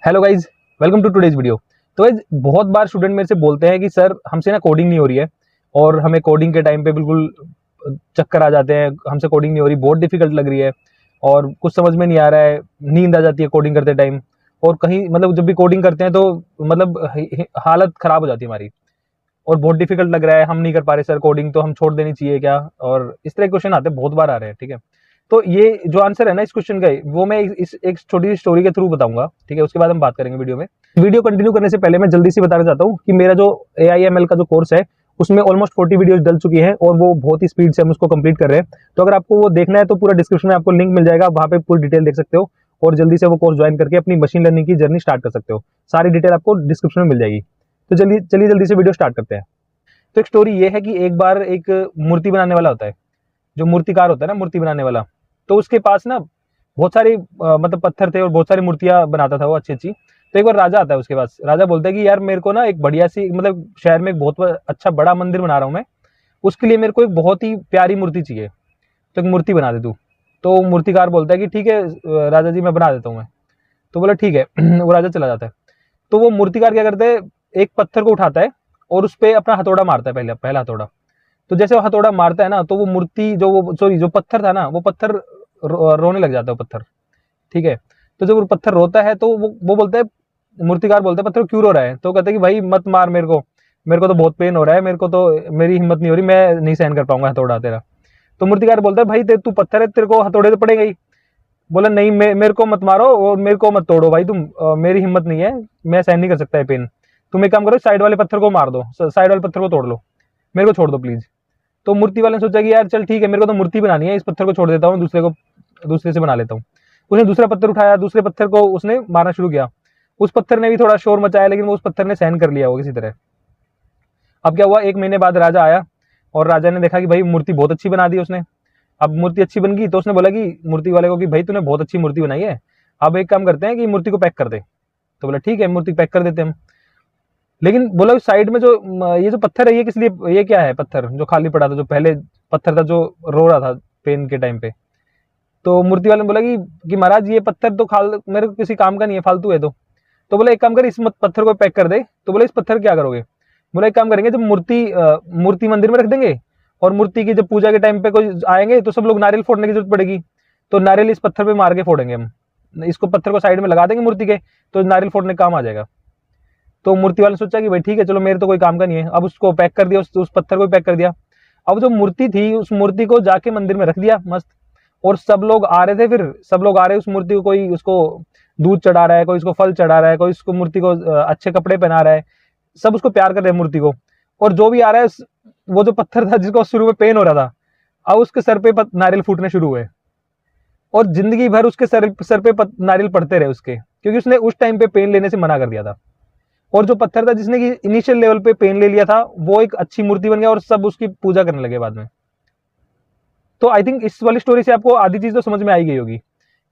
Hello guys, welcome to today's video. तो guys बहुत बार स्टूडेंट मेरे से बोलते हैं कि सर हमसे ना कोडिंग नहीं हो रही है और हमें कोडिंग के टाइम पे बिल्कुल चक्कर आ जाते हैं, हमसे कोडिंग नहीं हो रही, बहुत डिफिकल्ट लग रही है और कुछ समझ में नहीं आ रहा है, नींद आ जाती है कोडिंग करते टाइम। और कहीं मतलब जब भी कोडिंग करते हैं तो मतलब हालत खराब हो जाती है हमारी और बहुत डिफिकल्ट लग रहा है, हम नहीं कर पा रहे सर कोडिंग, तो हम छोड़ देनी चाहिए क्या? और इस तरह के क्वेश्चन आते हैं, बहुत बार आ रहे हैं। ठीक है, तो ये जो आंसर है ना इस क्वेश्चन का, वो मैं इस एक छोटी सी स्टोरी के थ्रू बताऊंगा। ठीक है, उसके बाद हम बात करेंगे वीडियो में। वीडियो कंटिन्यू करने से पहले मैं जल्दी से बताना चाहता हूँ कि मेरा जो AIML का जो कोर्स है उसमें ऑलमोस्ट 40 वीडियोस डल चुकी है और वो बहुत ही स्पीड से हम उसको कंप्लीट कर रहे हैं। तो अगर आपको वो देखना है तो पूरा डिस्क्रिप्शन में आपको लिंक मिल जाएगा, वहां पे पूरी डिटेल देख सकते हो और जल्दी से वो कोर्स ज्वाइन करके अपनी मशीन लर्निंग की जर्नी स्टार्ट कर सकते हो। सारी डिटेल आपको डिस्क्रिप्शन में मिल जाएगी। तो चलिए चलिए जल्दी से वीडियो स्टार्ट करते हैं। तो एक स्टोरी ये है कि एक बार एक मूर्ति बनाने वाला होता है, जो मूर्तिकार होता है ना, मूर्ति बनाने वाला। तो उसके पास ना बहुत सारे मतलब पत्थर थे और बहुत सारी मूर्तियां बनाता था वो अच्छी अच्छी। तो एक बार राजा आता है उसके पास। राजा बोलता है कि यार मेरे को ना एक बढ़िया सी, मतलब शहर में एक बहुत अच्छा बड़ा मंदिर बना रहा हूँ मैं, उसके लिए मेरे को एक बहुत ही प्यारी मूर्ति चाहिए, तो एक मूर्ति बना दे तू। तो मूर्तिकार बोलता है कि ठीक है राजा जी, मैं बना देता हूँ मैं। तो बोला ठीक है। वो राजा चला जाता है। तो वो मूर्तिकार क्या करता है, एक पत्थर को उठाता है और उस पर अपना हथौड़ा मारता है, पहला हथौड़ा। तो जैसे वो हथौड़ा मारता है ना, तो वो मूर्ति जो वो सॉरी जो पत्थर था ना, वो पत्थर रोने लग जाता है पत्थर। ठीक है, तो जब वो पत्थर रोता है तो वो बोलता है, मूर्तिकार बोलता है पत्थर क्यों रो रहा है? तो कहता है कि भाई मत मार मेरे को तो बहुत पेन हो रहा है, मेरे को तो मेरी हिम्मत नहीं हो रही, मैं नहीं सहन कर पाऊंगा हथौड़ा तेरा। तो मूर्तिकार बोलता है भाई तू पत्थर है, तेरे को हथौड़े तो पड़ेगा ही। बोला नहीं, मेरे को मत मारो और मेरे को मत तोड़ो भाई तुम, मेरी हिम्मत नहीं है, मैं सहन नहीं कर सकता है पेन। तुम एक काम करो, साइड वाले पत्थर को मार दो, साइड वाले पत्थर को तोड़ लो, मेरे को छोड़ दो प्लीज। तो मूर्ति वाले ने सोचा कि यार चल ठीक है, मेरे को तो मूर्ति बनानी है, इस पत्थर को छोड़ देता हूँ, दूसरे से बना लेता हूँ। उसने दूसरा पत्थर उठाया, दूसरे पत्थर को उसने मारना शुरू किया। उस पत्थर ने भी थोड़ा शोर मचाया, लेकिन वो उस पत्थर ने सहन कर लिया वो किसी तरह। अब क्या हुआ, एक महीने बाद राजा आया और राजा ने देखा कि भाई मूर्ति बहुत अच्छी बना दी उसने। अब मूर्ति अच्छी बन गई तो उसने बोला कि मूर्ति वाले को कि भाई तूने बहुत अच्छी मूर्ति बनाई है, अब एक काम करते हैं कि मूर्ति को पैक कर दे। तो बोला ठीक है, मूर्ति पैक कर देते हम। लेकिन बोला साइड में जो ये जो पत्थर है, ये किस लिए, ये क्या है पत्थर जो खाली पड़ा था, जो पहले पत्थर था जो रो रहा था पेन के टाइम पे। तो मूर्ति वाले ने बोला कि महाराज ये पत्थर तो खाल मेरे को किसी काम का नहीं है, फालतू है। तो बोला एक काम कर, इस पत्थर को पैक कर दे। तो बोला इस पत्थर क्या करोगे? बोला एक काम करेंगे, जब मूर्ति मंदिर में रख देंगे और मूर्ति की जब पूजा के टाइम पे कोई आएंगे तो सब लोग नारियल फोड़ने की जरूरत पड़ेगी, तो नारियल इस पत्थर पे मार के फोड़ेंगे हम, इसको पत्थर को साइड में लगा देंगे मूर्ति के, तो नारियल फोड़ने का काम आ जाएगा। तो मूर्ति वाले ने सोचा कि भाई ठीक है चलो, मेरे तो कोई काम का नहीं है। अब उसको पैक कर दिया, उस पत्थर को पैक कर दिया। अब जो मूर्ति थी, उस मूर्ति को जाके मंदिर में रख दिया मस्त। और सब लोग आ रहे थे, फिर सब लोग आ रहे उस मूर्ति को, कोई उसको दूध चढ़ा रहा है, कोई उसको फल चढ़ा रहा है, कोई उसको मूर्ति को अच्छे कपड़े पहना रहा है, सब उसको प्यार कर रहे हैं मूर्ति को। और जो भी आ रहा है, वो जो पत्थर था जिसको शुरू में पेन हो रहा था, अब उसके सर पे नारियल फूटने शुरू हुए और जिंदगी भर उसके सर पे नारियल पड़ते रहे उसके, क्योंकि उसने उस टाइम पे पेन लेने से मना कर दिया था। और जो पत्थर था जिसने की इनिशियल लेवल पे पेन ले लिया था, वो एक अच्छी मूर्ति बन गया और सब उसकी पूजा करने लगे बाद में। तो आई थिंक इस वाली स्टोरी से आपको आधी चीज तो समझ में आई गई होगी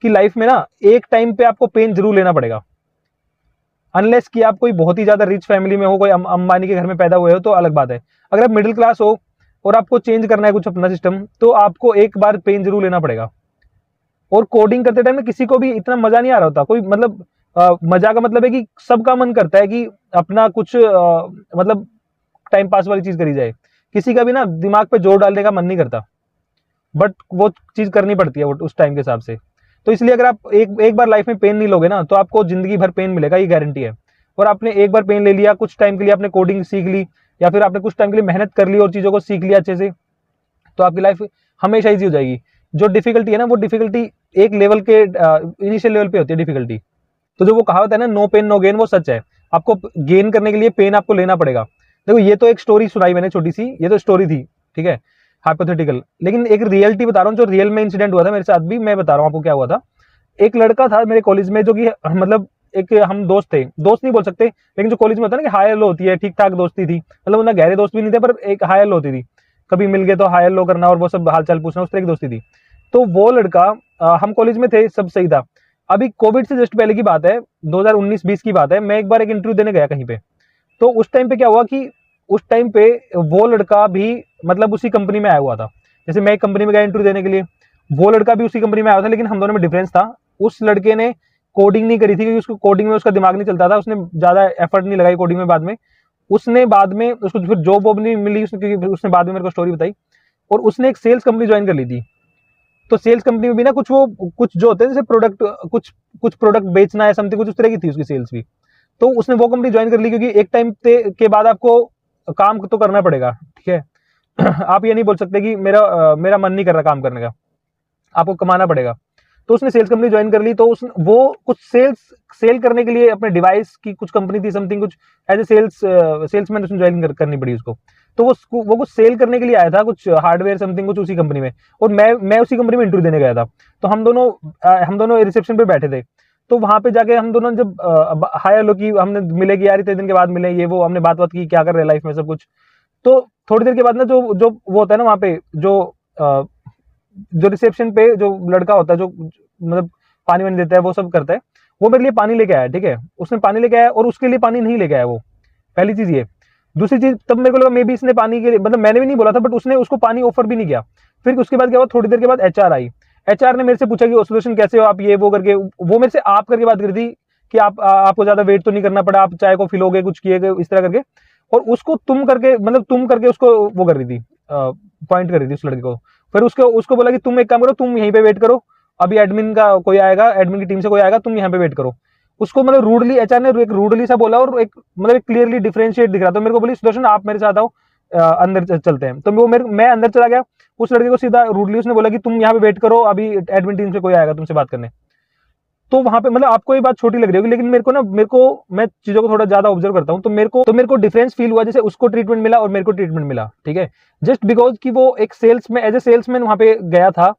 कि लाइफ में ना एक टाइम पे आपको पेन जरूर लेना पड़ेगा। अनलेस कि आप कोई बहुत ही ज्यादा रिच फैमिली में हो, कोई अंबानी के घर में पैदा हुए हो तो अलग बात है। अगर आप मिडिल क्लास हो और आपको चेंज करना है कुछ अपना सिस्टम, तो आपको एक बार पेन जरूर लेना पड़ेगा। और कोडिंग करते टाइम में किसी को भी इतना मजा नहीं आ रहा होता, कोई मतलब मजा का मतलब है कि सबका मन करता है कि अपना कुछ मतलब टाइम पास वाली चीज करी जाए। किसी का भी ना दिमाग पे जोर डालने का मन नहीं करता, बट वो चीज करनी पड़ती है उस टाइम के हिसाब से। तो इसलिए अगर आप एक बार लाइफ में पेन नहीं लोगे ना, तो आपको जिंदगी भर पेन मिलेगा, ये गारंटी है। और आपने एक बार पेन ले लिया, कुछ टाइम के लिए आपने कोडिंग सीख ली या फिर आपने कुछ टाइम के लिए मेहनत कर ली और चीजों को सीख लिया अच्छे से, तो आपकी लाइफ हमेशा ईजी हो जाएगी। जो डिफिकल्टी है ना, वो डिफिकल्टी एक लेवल के इनिशियल लेवल पे होती है डिफिकल्टी। तो जो वो कहावत है ना, नो पेन नो गेन, वो सच है। आपको गेन करने के लिए पेन आपको लेना पड़ेगा। देखो ये तो एक स्टोरी सुनाई मैंने छोटी सी, ये तो स्टोरी थी, ठीक है, हाइपोथेटिकल, लेकिन एक रियलिटी बता रहा हूँ, जो रियल में इंसिडेंट हुआ था मेरे साथ भी, मैं बता रहा हूँ आपको क्या हुआ था। एक लड़का था मेरे कॉलेज में, जो कि मतलब एक हम दोस्त थे, दोस्त नहीं बोल सकते, लेकिन जो कॉलेज में होता है ना कि हाई हेलो होती है, ठीक ठाक दोस्ती थी, मतलब उतना गहरे दोस्त भी नहीं थे पर एक हाई हेलो होती थी, कभी मिल गए तो हाई हेलो करना और वो सब हाल चाल पूछना, उस तरह की दोस्ती थी। तो वो लड़का, हम कॉलेज में थे, सब सही था। अभी कोविड से जस्ट पहले की बात है, 2019-20 की बात है। मैं एक बार एक इंटरव्यू देने गया कहीं पे, तो उस टाइम पे क्या हुआ कि उस टाइम पे वो लड़का भी मतलब उसी कंपनी में आया हुआ था। जैसे मैं एक कंपनी में गया इंटरव्यू देने के लिए, वो लड़का भी उसी कंपनी में आया था, लेकिन हम दोनों में डिफरेंस था। उस लड़के ने कोडिंग नहीं करी थी, क्योंकि उसको कोडिंग में उसका दिमाग नहीं चलता था, उसने ज़्यादा एफर्ट नहीं लगाई कोडिंग में। बाद में उसको फिर जॉब वॉब नहीं मिली उसने, क्योंकि उसने बाद में मेरे को स्टोरी बताई। और उसने एक सेल्स कंपनी ज्वाइन कर ली थी। तो सेल्स कंपनी में भी ना कुछ जो होते हैं, जैसे कुछ प्रोडक्ट बेचना है समथिंग, कुछ उस तरह की थी उसकी सेल्स भी। तो उसने वो कंपनी ज्वाइन कर ली, क्योंकि एक टाइम के बाद आपको काम तो करना पड़ेगा, ठीक है। आप ये नहीं बोल सकते कि मेरा मन नहीं कर रहा काम करने का, आपको कमाना पड़ेगा। तो उसने सेल्स कंपनी ज्वाइन कर ली। तो वो कुछ सेल करने के लिए अपने डिवाइस की कुछ कंपनी थी समथिंग, कुछ एज ए सेल्समैन उसने ज्वाइन करनी पड़ी उसको। तो वो कुछ सेल करने के लिए आया था, कुछ हार्डवेयर समथिंग कुछ उसी कंपनी में। और मैं उसी कंपनी में इंटरव्यू देने गया था। तो हम दोनों रिसेप्शन पे बैठे थे। तो वहां पे जाके हम दोनों जब हाय हेलो की, हमने मिले कि यार इतने दिन के बाद मिले, ये वो हमने बात की, क्या कर रहे हैं लाइफ में सब कुछ। तो थोड़ी देर के बाद ना जो वो होता है ना वहाँ पे, जो रिसेप्शन पे जो लड़का होता है, जो मतलब पानी वानी देता है, वो सब करता है, वो मेरे लिए पानी लेके आया, ठीक है। उसने पानी लेके आया और उसके लिए पानी नहीं लेके आया वो, पहली चीज ये। दूसरी चीज, तब मेरे को लगा मे बी इसने पानी के लिए, मतलब मैंने भी नहीं बोला था, बट उसने उसको पानी ऑफर भी नहीं किया। फिर उसके बाद क्या हुआ, थोड़ी देर के बाद एचआर आई। एचआर ने मेरे से पूछा कि सोल्यूशन कैसे हो आप, ये वो करके। वो मेरे से आप करके बात करी थी कि आपको ज्यादा वेट तो नहीं करना पड़ा, आप चाय को फिलोगे, कुछ किए गए इस तरह करके। और उसको तुम करके उसको वो कर रही थी, पॉइंट कर रही थी उस लड़के को। फिर उसको बोला कि तुम एक काम करो, तुम यहीं पे वेट करो, अभी एडमिन का कोई आएगा, एडमिन की टीम से कोई आएगा, तुम यहाँ पे वेट करो। उसको मतलब रूडली, एचआर ने एक रूडली सा बोला, और एक मतलब क्लियरली डिफरेंशिएट दिख रहा। तो मेरे को बोली सुदर्शन आप मेरे साथ आओ, अंदर चलते हैं। तो मैं अंदर चला गया। उस लड़के को सीधा रूडली उसने बोला कि तुम यहाँ पे वेट करो, अभी एडमिन टीम से कोई आएगा तुमसे बात करने। तो वहां पे मतलब आपको ये बात छोटी लग रही होगी, लेकिन मेरे को मैं चीजों को थोड़ा ज्यादा ऑब्जर्व करता हूँ। तो मेरे को डिफरेंस फील हुआ, जैसे उसको ट्रीटमेंट मिला और मेरे को ट्रीटमेंट मिला, ठीक है। जस्ट बिकॉज कि वो एक एज ए सेल्समैन वहां पे गया था,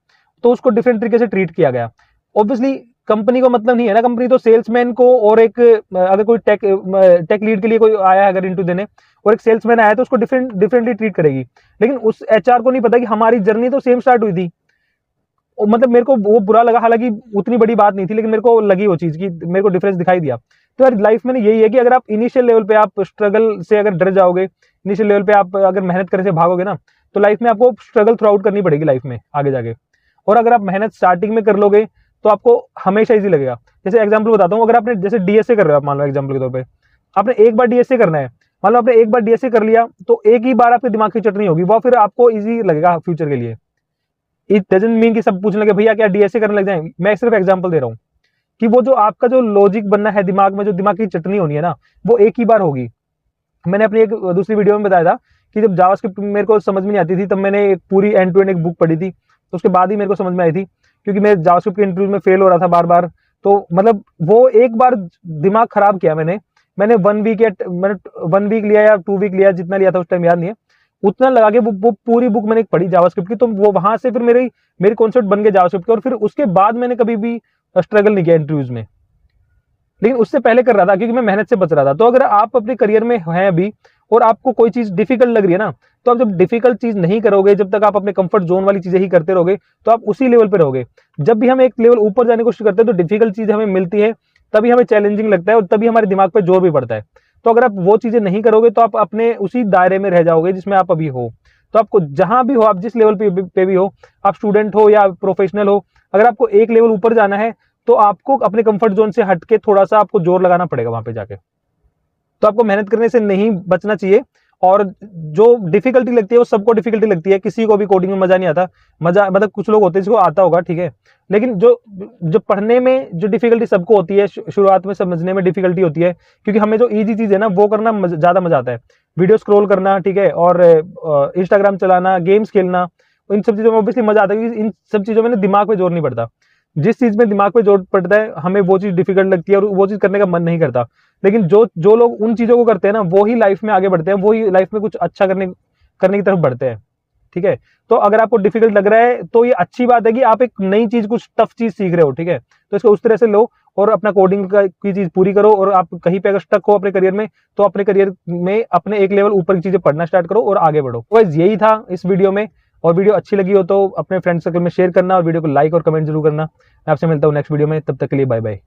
तो उसको डिफरेंट तरीके से ट्रीट किया गया। ऑब्वियसली कंपनी को मतलब नहीं है ना, कंपनी तो सेल्समैन को, और एक अगर कोई टेक लीड के लिए कोई आया है अगर इंटरव्यू देने, और एक सेल्समैन आया तो उसको डिफरेंटली ट्रीट करेगी। लेकिन उस एचआर को नहीं पता कि हमारी जर्नी तो सेम स्टार्ट हुई थी। मतलब मेरे को वो बुरा लगा, हालांकि उतनी बड़ी बात नहीं थी, लेकिन मेरे को लगी वो चीज की, मेरे को डिफरेंस दिखाई दिया। तो यार लाइफ में यही है कि अगर आप इनिशियल लेवल पे आप स्ट्रगल से अगर डर जाओगे, इनिशियल लेवल पे आप अगर मेहनत करने से भागोगे ना, तो लाइफ में आपको स्ट्रगल थ्रू आउट करनी पड़ेगी लाइफ में आगे जाके। और अगर आप मेहनत स्टार्टिंग में कर लोगे तो आपको हमेशा इजी लगेगा। जैसे एग्जाम्पल बताता हूँ, अगर आपने जैसे डीएसए कर रहे हो आप, मान लो एग्जाम्पल के तौर पर आपने एक बार डीएसए करना है, मान लो आपने एक बार डीएसए कर लिया, तो एक ही बार आपके दिमाग की चटनी होगी, वो फिर आपको इजी लगेगा फ्यूचर के लिए। इट डजंट मीन कि सब पूछने लगे भैया क्या डीएसए करने लग जाए। मैं सिर्फ एग्जांपल दे रहा हूँ कि वो जो आपका जो लॉजिक बनना है दिमाग में, जो दिमाग की चटनी होनी है ना, वो एक ही बार होगी। मैंने अपनी एक दूसरी वीडियो में बताया था कि जब जावास्क्रिप्ट मेरे को समझ में नहीं आती थी, तब मैंने एक पूरी एंड टू एंड एक बुक पढ़ी थी, तो उसके बाद ही मेरे को समझ में आई थी, क्योंकि मैं जावास्क्रिप्ट के इंटरव्यू में फेल हो रहा था बार बार। तो मतलब वो एक बार दिमाग खराब किया मैंने 1 वीक लिया या 2 वीक लिया, जितना लिया था उस टाइम याद नहीं है, उतना लगा के वो पूरी बुक मैंने पढ़ी जावास्क्रिप्ट की। तो वो वहां से फिर मेरी कॉन्सेप्ट बन गए जावास्क्रिप्ट के, और फिर उसके बाद मैंने कभी भी स्ट्रगल नहीं किया इंटरव्यूज में। लेकिन उससे पहले कर रहा था क्योंकि मैं मेहनत से बच रहा था। तो अगर आप अपने करियर में हैं अभी और आपको कोई चीज डिफिकल्ट लग रही है ना, तो आप जब डिफिकल्ट चीज नहीं करोगे, जब तक आप अपने कंफर्ट जोन वाली चीजें ही करते रहोगे, तो आप उसी लेवल पे रहोगे। जब भी हम एक लेवल ऊपर जाने की कोशिश करते हैं तो डिफिकल्ट चीज हमें मिलती है, तभी हमें चैलेंजिंग लगता है और तभी हमारे दिमाग पे जोर भी पड़ता है। तो अगर आप वो चीजें नहीं करोगे तो आप अपने उसी दायरे में रह जाओगे जिसमें आप अभी हो। तो आपको जहां भी हो, आप जिस लेवल पे भी हो, आप स्टूडेंट हो या प्रोफेशनल हो, अगर आपको एक लेवल ऊपर जाना है तो आपको अपने कंफर्ट जोन से हटके थोड़ा सा आपको जोर लगाना पड़ेगा वहां पे जाके। तो आपको मेहनत करने से नहीं बचना चाहिए। और जो डिफिकल्टी लगती है वो सबको डिफिकल्टी लगती है, किसी को भी कोडिंग में मजा नहीं आता। मजा मतलब कुछ लोग होते हैं जिसको आता होगा, ठीक है, लेकिन जो पढ़ने में जो डिफिकल्टी सबको होती है, शुरुआत में समझने में डिफिकल्टी होती है, क्योंकि हमें जो इजी चीज है ना वो करना ज्यादा मजा आता है। वीडियो स्क्रॉल करना, ठीक है, और इंस्टाग्राम चलाना, गेम्स खेलना, इन सब चीजों में ऑब्वियसली मजा आता है, क्योंकि इन सब चीजों में ना दिमाग पे जोर नहीं पड़ता। जिस चीज में दिमाग पे जोर पड़ता है हमें वो चीज डिफिकल्ट लगती है और वो चीज करने का मन नहीं करता। लेकिन जो लोग उन चीजों को करते हैं ना, वो ही लाइफ में आगे बढ़ते हैं, वो ही लाइफ में कुछ अच्छा करने की तरफ बढ़ते हैं, ठीक है। तो अगर आपको डिफिकल्ट लग रहा है तो ये अच्छी बात है कि आप एक नई चीज, कुछ टफ चीज सीख रहे हो, ठीक है, तो इसको उस तरह से लो और अपना कोडिंग की चीज पूरी करो। और आप कहीं पे अगर स्टक हो अपने करियर में, तो अपने करियर में अपने एक लेवल ऊपर की चीजें पढ़ना स्टार्ट करो और आगे बढ़ो। तो यही था इस वीडियो में। और वीडियो अच्छी लगी हो तो अपने फ्रेंड सर्कल में शेयर करना और वीडियो को लाइक और कमेंट जरूर करना। मैं आपसे मिलता हूँ नेक्स्ट वीडियो में, तब तक के लिए बाय बाय।